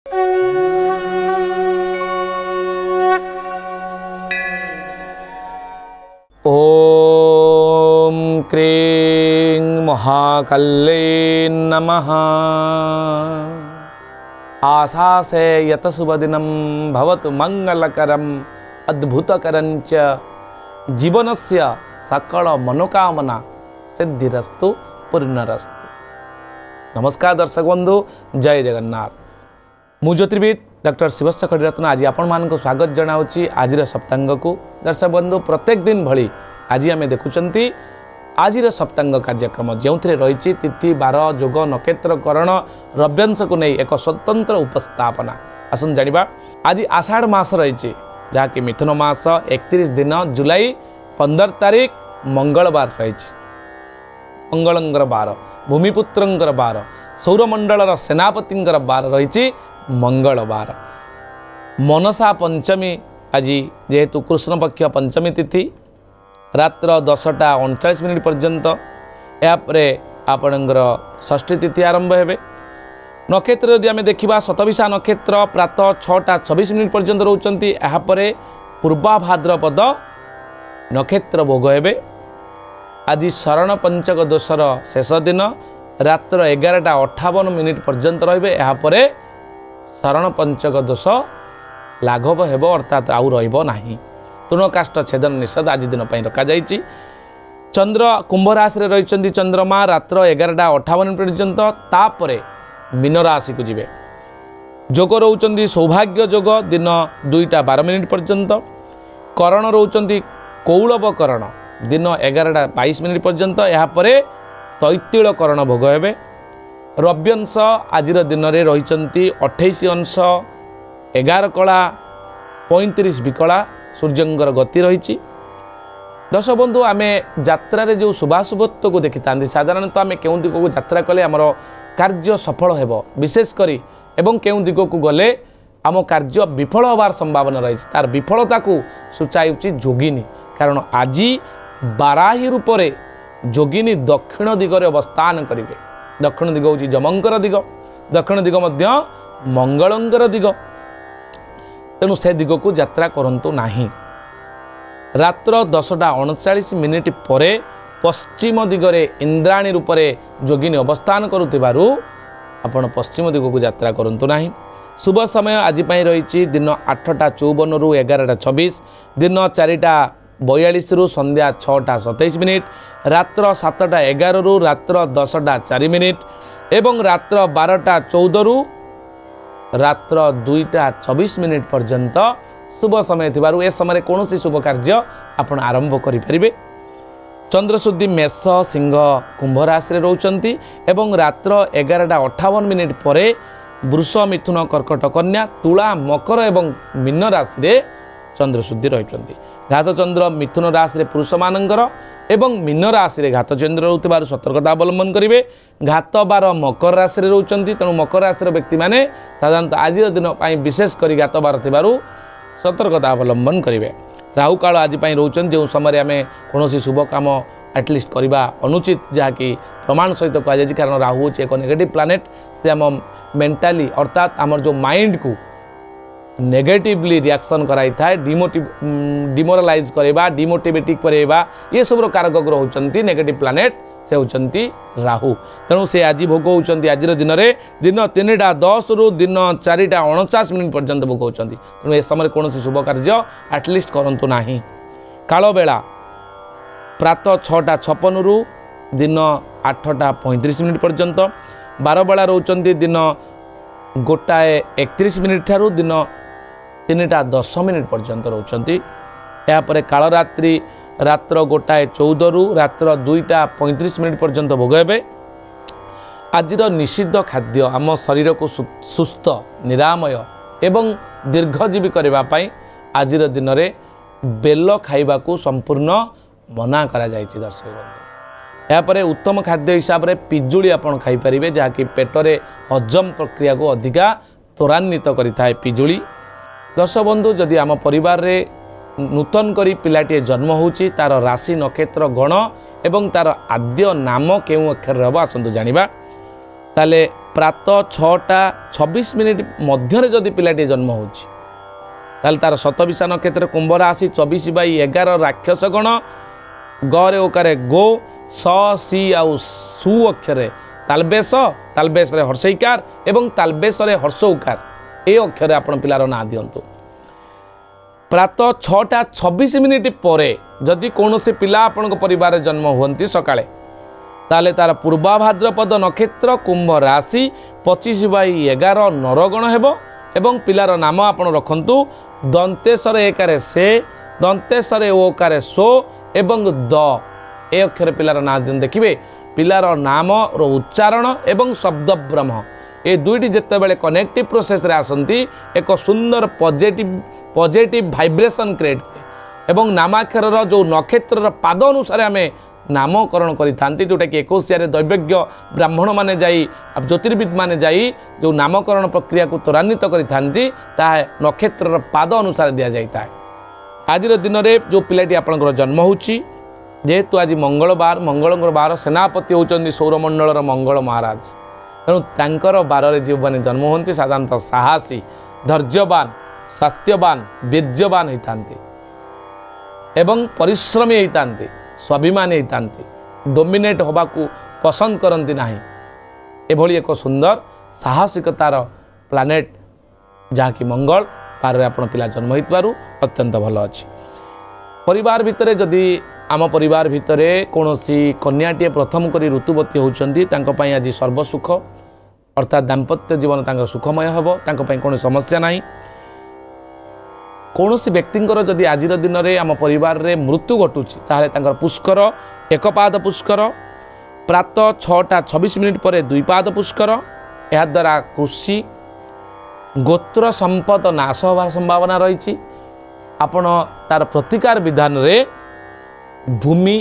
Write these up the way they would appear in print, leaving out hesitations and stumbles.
ओम क्रीं महाकाल्यै नमः। आशासे यत शुभदिनं भवतु मंगलकरम् अद्भुतकरञ्च जीवनस्य सकल मनोकामना सिद्धिरस्तु पूर्णरस्तु। नमस्कार दर्शक बंधु, जय जगन्नाथ। मु ज्योतिर्विद डॉक्टर शिवस्य खड़ीरत्न आज आपण मानक स्वागत जनाऊँगी आज सप्तांग को। दर्शक बंधु, प्रत्येक दिन भली आज आम देखुंट आज सप्तांग कार्यक्रम जो रही तिथि बार जोग नक्षत्र करण रव्यांश को नहीं एक स्वतंत्र उपस्थापना। आसन जानिबा आज आषाढ़ मास रही जहाँकि मिथुन मास 31 दिन जुलाई 15 तारीख मंगलवार रही। मंगलंगर बार, भूमिपुत्रंकर बार, सौरमंडल सेनापतिर बार रही मंगलवार। मनसा पंचमी आज जेहेतु कृष्ण पक्ष पंचमी तिथि रात्र 10:39 पर्यंत यापरे आपणकर षष्ठी तिथि आरंभ हे। नक्षत्र यदि आम देखा शतभिषा नक्षत्र प्रातः 6:24 पर्यंत रोचंती। यापरे पूर्वा भाद्रपद नक्षत्र भोग हे। आज शरण पंचक दोषर शेष दिन रात्र 11:58 पर्यंत रे। यापरे शरण पंचक दोष लाघव हेब अर्थात आउ रहिबो नाही। तृणकाष्ठ छेदन निषेध आज दिन रखा जाइछि। चंद्र कुंभ राशि रही चंद्रमा रात्र 11:58 पर्यंत तापरे मीन राशि को जीवे। जोग रोचंती सौभाग्य जोग दिन 2:12 पर्यंत। करण रोचंती कौलव करण दिन 11:22 पर्यंत। यापरे तैतिल करण भोग हेबे। रव्यांश आज दिन में रही 28 अंश 11 कला 35 विकला सूर्यंकर गति रही। दर्शक बंधु, आम यात्रा जो शुभाशुभत्व को देखी था साधारणतः आम क्यों दिग को यात्रा कले आमर कार्य सफल हो विशेषकर एवं क्यों दिग को गले आम कार्य विफल होवार संभावना रही। तार विफलता को सूचाऊँगी जोगिनी, कारण आज बाराही रूप से जोगिनी दक्षिण दिगरे अवस्थान करेंगे। दक्षिण दिग हूँ जमंकर दिग, दक्षिण दिग मंगलंकर दिग, तेणु से दिग को यात्रा करंतु नाही। रात्र 10:39 पर पश्चिम दिगरे इंद्राणी रूप से जोगिनी अवस्थान करुथिबारु आपण पश्चिम दिग को यात्रा करंतु नाही। शुभ समय आज रही दिन 8:54 रु 11:26, दिन 4:42 रु संध्या 6:27, रात्र 7:11 रु रात्र 10:04 एवं रात्र 12:14 रु रात्र 2:24 पर्यंत शुभ समय थिबारु ए समय कौन शुभ कार्य आपण आरंभ करें। चंद्रशुद्धि मेष सिंह कुंभ राशि रोचंती एवं रात्र 11:58 पर वृष मिथुन कर्कट कन्या तुला मकर एवं मीन राशि रे चंद्रशुद्धि रही। घात चंद्र मिथुन राशि पुरुष मानकर एवं मीन राशि रे घात चंद्र रोथिबारु सतर्कता अवलंबन करेंगे। घात बार मकर राशि रे रोचंती, तेणु मकर राशि व्यक्ति माने साधारणतः आज दिन विशेष कर घात बार थिबारु सतर्कता अवलंबन करेंगे। राहु काल आज रोचन जो समय आम कौन शुभ कम एटलिस्ट करवा अनुचित, जहाँकि प्रमाण सहित कहुई, कारण राहु हूँ एक नेगेटिव प्लानेट। से आम मेंटाली अर्थात आमर जो माइंड को नेगेटिवली रिएक्शन कराई थाए, डिमोरालाइज करवा, डिमोटिवेटिक करवा, ये सब कारक ग्रह होती नेगेटिव प्लानेट से होती राहु। तेणु से आज भोग होती आज दिन में दिन 3:10 रु दिन 4:49 पर्यंत भोग होती। तेणु ए समय कौन शुभ कार्य एटलिस्ट करंतु नाही। काल बेला प्रातः 6:56 रु दिन 8:35 पर्यंत। बार बेला रोचंती दिन 1:31 ठारू दिन 3:10 पर्यंत रोचंती। यापर कालरात्रि रात्र 1:14 रु रात्र 2:35 पर्यंत भोग हेबे। आज निषिद्ध खाद्य आम शरीर को सुस्थ निरामय एवं दीर्घजीवी करने आज दिन में बेल खाइबा को संपूर्ण मना करा जायछि। दर्शक यापर उत्तम खाद्य हिसाब से पिजुली आपन खाई परिबे, जहाँकि पेटरे हजम प्रक्रिया को अधिका त्वरान्वित करिथाए पिजुली। दर्शक बंधु, जदि आम परिवार रे नूतन करी पिलाटी जन्म होची, तार राशि नक्षत्र गण एवं तार आद्य नाम केउं अक्षर हबो आसंतु जानिबा। ताले प्रातः 6:26 मध्य जदि पिलाटी जन्म होची ताले तार शतविशा नक्षत्र कुंभ राशि 24/11 राक्षसगण गरे ओकारे गो स सी आउ सु अक्षरे तालबेश तालबेश रे हर्षईकार एवं तालबेश रे हर्षौकार ए अक्षरे आपण पिलार ना दियंतु। प्रातः 6:26 पर जदि कौन से पिला आपण परिवार जन्म हुंती सकाळे ताले तार पूर्वाभाद्रपद नक्षत्र कुंभ राशि 25/11 नरगण हेबो एवं पिलार नाम आपण रखंतु दंतेश्वर एकारे से दंतेश्वर ओकारे सो एवं द ए अक्षर पिलार ना देखिए पिलार नाम रो उच्चारण एवं शब्द ब्रह्म ए दुईटी जितेबाला कनेक्टिव प्रोसेस रे आसंती एक सुंदर पॉजिटिव वाइब्रेशन क्रिएट एवं नामाक्षर जो नक्षत्र पाद अनुसार आम नामकरण करि जोटा कि 21 दैवज्ञ ब्राह्मण माने जाई ज्योतिर्विद माने जाई जो नामकरण प्रक्रिया को त्वरान्वित करि नक्षत्र पाद अनुसार दि जाता है। आज दिन में जो पिलाटी आपंकर जन्म होची जेहेतु आज मंगलवार मंगल बार सेनापति होती सौरमंडल मंगल महाराज तेणु तांकर बार जो मैंने जन्म होती साधारणतः साहसी धैर्यवान स्वास्थ्यवान वीर्यवान होता एवं परिश्रमी होता स्वाभिमानी होता डोमिनेट होगा पसंद करती ना एभली एक सुंदर साहसिकतार प्लानेट जहाँकि मंगल बारे आप पिला जन्म हो अत्यंत भल अच्छी परिवार भितर जदि आम परिवार भितर कौन कन्याटे प्रथम करी ऋतुवती होती आज सर्वसुख अर्थात दाम्पत्य जीवन तांकर सुखमय हेबो कौन समस्या नहीं। कौन व्यक्तिंकर जदि आज दिन में आम परिवार रे मृत्यु घटुची ताहले तांकर पुष्कर एक पाद पुष्कर प्रातः 6:26 पर 2 पाद पुष्कर यह द्वारा कृषि गोत्र संपद नाश होवार संभावना रही आपण तार प्रतिकार विधान रे भूमि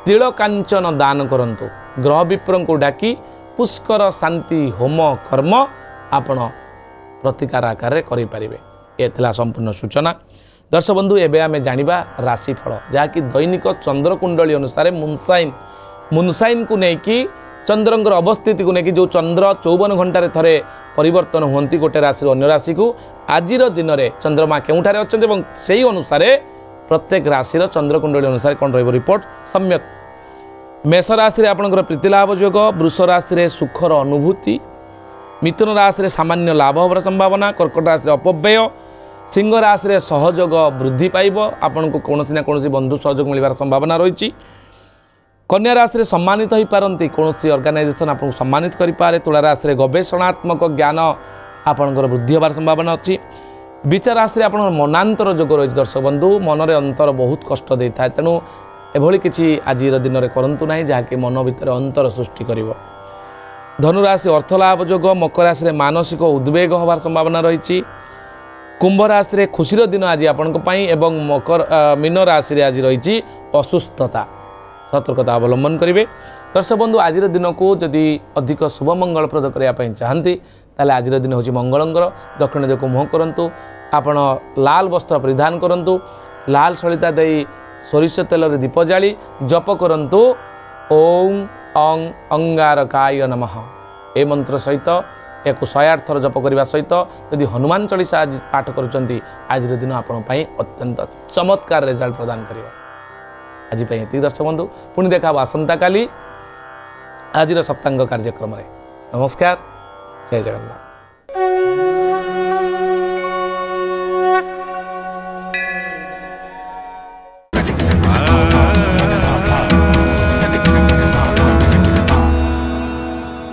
तिल कांचन दान करंतु ग्रह विप्र को डाकी पुष्कर शांति होम कर्म आपण प्रतिकार आकार करें ये थिला संपूर्ण सूचना। दर्शक बंधु एबे आमे जानिबा राशिफल जहाँकि दैनिक चंद्रकुंडली अनुसार मुनसाइन को लेकिन चंद्रंकर अवस्थिति को लेकिन जो चंद्र 54 घंटे थरे परिवर्तन होती गोटे राशि अन्य राशि को आज दिन में चंद्रमा केउठारे अछन्ते एवं सेही अनुसार प्रत्येक राशि चंद्रकुंडली अनुसार कौन रहिबो रिपोर्ट सम्यक। मेष राशि रे आपनकर प्रीतिलाभ योग वृष राशि रे सुखर अनुभूति मिथुन राशि रे सामान्य लाभ होबार संभावना कर्कट राशि रे अपव्यय सिंह राशि रे सहयोग वृद्धि पाइब आपन को कौन ना कौन बंधु सहयोग मिलवार संभावना रही। कन्या राशि रे सम्मानित हो पारती कौन ऑर्गेनाइजेशन आपको सम्मानित करें। तुला राशि रे गवेषणात्मक ज्ञान आपंकर वृद्धि होबार संभावना अच्छी। विचार राशि रे आपन मनांतर जोग रही दर्शक बंधु मन में अंतर बहुत कष्ट दे था तेणु एभली किसी आज दिन में करूँ ना जहाँकि मन भितर अंतर सृष्टि कर। धनुराशि अर्थलाभ जोग मकर राशि रे मानसिक उद्वेग होबार संभावना रही। कुंभ राशि रे खुशीर दिन आज आपण एवं मीन राशि रे आज रही असुस्थता सतर्कता अवलंबन करेंगे। दर्शक बंधु आज दिन को जदि अधिक शुभ मंगलप्रद करने चाहती ताले आज दिन हूँ मंगलंकर दक्षिण दिग मुह करूँ आपण लाल वस्त्र परिधान करूँ लाल सलिता दे सोरिष तेल दीप जाली जप करूँ ओम अं अंगारकाय नमः ए मंत्र सहित एक 108 थर जप करने सहित यदि हनुमान चालीसा आज पाठ करुँच आज दिन आपण अत्यंत चमत्कार रिजल्ट प्रदान कर। आज ये दर्शक बंधु पुणी देखा आसंता काली आज सप्तांग कार्यक्रम। नमस्कार, जय जगन्नाथ।